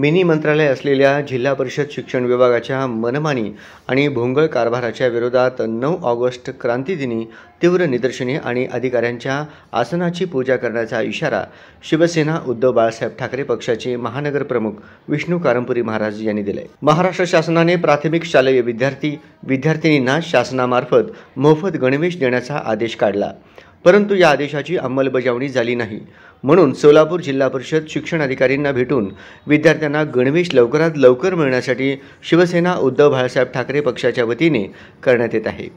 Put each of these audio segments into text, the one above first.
Mini मंत्रालय असलेल्या जिल्हा परिषद शिक्षण विभागाच्या मनमानी आणि भोंगळ कारभाराच्या विरोधात 9 ऑगस्ट क्रांतीदिनी तीव्र निदर्शने आणि अधिकाऱ्यांच्या आसनाची पूजा करण्याचा इशारा शिवसेना उद्धव बाळासाहेब ठाकरे पक्षाचे महानगर प्रमुख विष्णू कारंपुरी महाराज यांनी दिले। महाराष्ट्र शासनाने प्राथमिक शालेय विद्यार्थिनींना शासनामार्फत मोफत गणवेश देण्याचा आदेश काढला, परंतु या आदेशाची अंमलबजावणी झाली नाही। म्हणून सोलापूर जिल्हा परिषद शिक्षणाधिकाऱ्यांना भेटून विद्यार्थ्यांना गणवेश लवकरात लवकर मिळण्यासाठी शिवसेना उद्धव बाळासाहेब ठाकरे पक्षाच्या वतीने करण्यात येत आहे।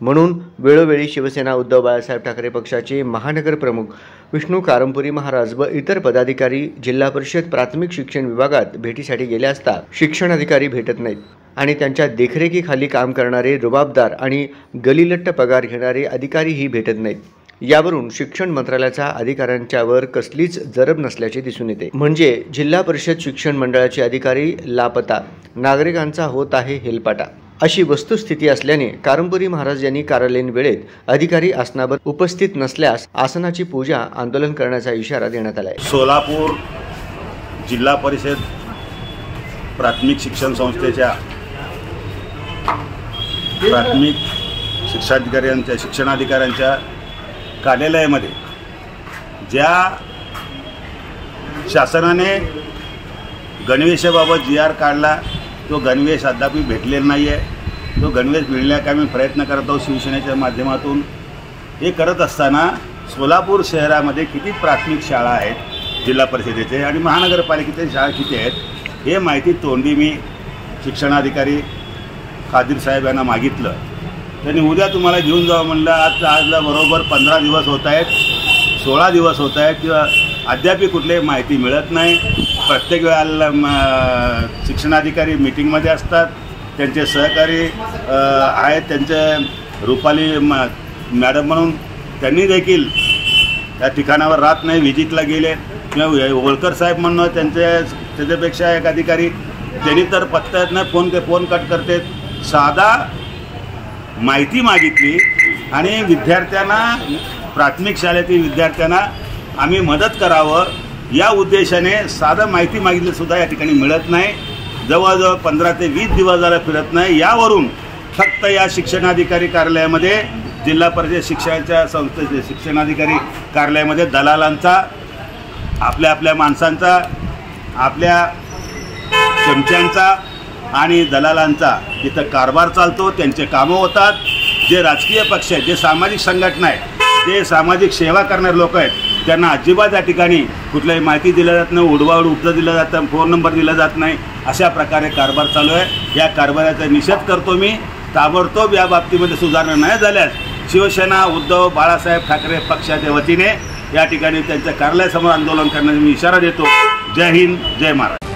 म्हणून वेळोवेळी शिवसेना उद्धव बाळासाहेब ठाकरे पक्षाचे महानगर प्रमुख विष्णू कारंपुरी महाराज व इतर पदाधिकारी जिल्हा परिषद प्राथमिक शिक्षण विभागात भेटीसाठी गेले असता शिक्षणाधिकारी भेटत नाहीत आणि त्यांच्या देखरेखीखाली काम करणारे रुबाबदार आणि गलिलट्ट पगार घेणारे अधिकारीही भेटत नाहीत। यावरून शिक्षण मंत्रालयाच्या अधिकाऱ्यांच्यावर कसलीच जरब नसल्याचे दिसून येते। म्हणजे जिल्हा परिषद शिक्षण मंडळाचे अधिकारी लापता, नागरिकांचा होत आहे हेलपाटा अशी वस्तुस्थिती असल्याने कारंपुरी महाराज यांनी कार्यालयीन वेळेत अधिकारी आसनावर उपस्थित नसल्यास आसनाची पूजा आंदोलन करण्याचा इशारा देण्यात आला आहे। सोलापूर जिल्हा परिषद प्राथमिक शिक्षण संस्थेच्या प्राथमिक शिक्षणाधिकाऱ्यांच्या कार्यालयामध्ये ज्या शासनाने गणवेशाबाबत GR काढला तो गणवेश अद्याप भेटलेला नाही आहे। तो गणवेश मिळण्याचा आम्ही प्रयत्न करत आहोत शिवसेनेच्या माध्यमातून। हे करत असताना सोलापूर शहरामध्ये किती प्राथमिक शाळा आहेत जिल्हा परिषदेचे आणि महानगरपालिकेचे शाळा किती आहेत हे माहिती तोंडी मी शिक्षणाधिकारी खादीर साहेब यांना मागितलं। त्यांनी उद्या तुम्हाला घेऊन जावं म्हणलं। आजला बरोबर 15 दिवस होत आहेत, 16 दिवस होत आहेत किंवा अद्याप कुठलीही माहिती मिळत नाही। प्रत्येक वेळेला शिक्षणाधिकारी मीटिंगमध्ये असतात, त्यांचे सहकारी आहेत, त्यांचे रुपाली मॅडम म्हणून त्यांनी देखील त्या ठिकाणावर राहत नाही, व्हिजिटला गेले किंवा होळकर साहेब म्हणून त्याच्यापेक्षा एक अधिकारी त्यांनी तर पत्त्यात नाही फोन कट करते। साधा माहिती मागितली आणि विद्यार्थ्यांना प्राथमिक शाळेतील विद्यार्थ्यांना आम्ही मदत करावं या उद्देशाने साधं माहिती मागितली सुद्धा या ठिकाणी मिळत नाही। जवळजवळ 15 ते 20 दिवस झाले फिरत नाही। यावरून फक्त या शिक्षणाधिकारी कार्यालयामध्ये जिल्हा परिषद शिक्षणाच्या संस्थेचे शिक्षणाधिकारी कार्यालयामध्ये दलालांचा, आपल्या माणसांचा, आपल्या चमच्यांचा आणि दलालांचा इथं कारभार चालतो। त्यांचे कामं होतात। जे राजकीय पक्ष आहेत, जे सामाजिक संघटना आहेत, जे सामाजिक सेवा करणारे लोक आहेत, त्यांना अजिबात या ठिकाणी कुठल्याही माहिती दिल्या जात नाही, उडवाउड उत्तर दिलं जातं, फोन नंबर दिला जात नाही। अशा प्रकारे कारभार चालू आहे। या कारभाराचा निषेध करतो मी। ताबडतोब या बाबतीमध्ये सुधारणा नाही झाल्यास शिवसेना उद्धव बाळासाहेब ठाकरे पक्षाच्या वतीने या ठिकाणी त्यांच्या कार्यालयासमोर आंदोलन करण्याचा मी इशारा देतो। जय हिंद, जय महाराष्ट्र।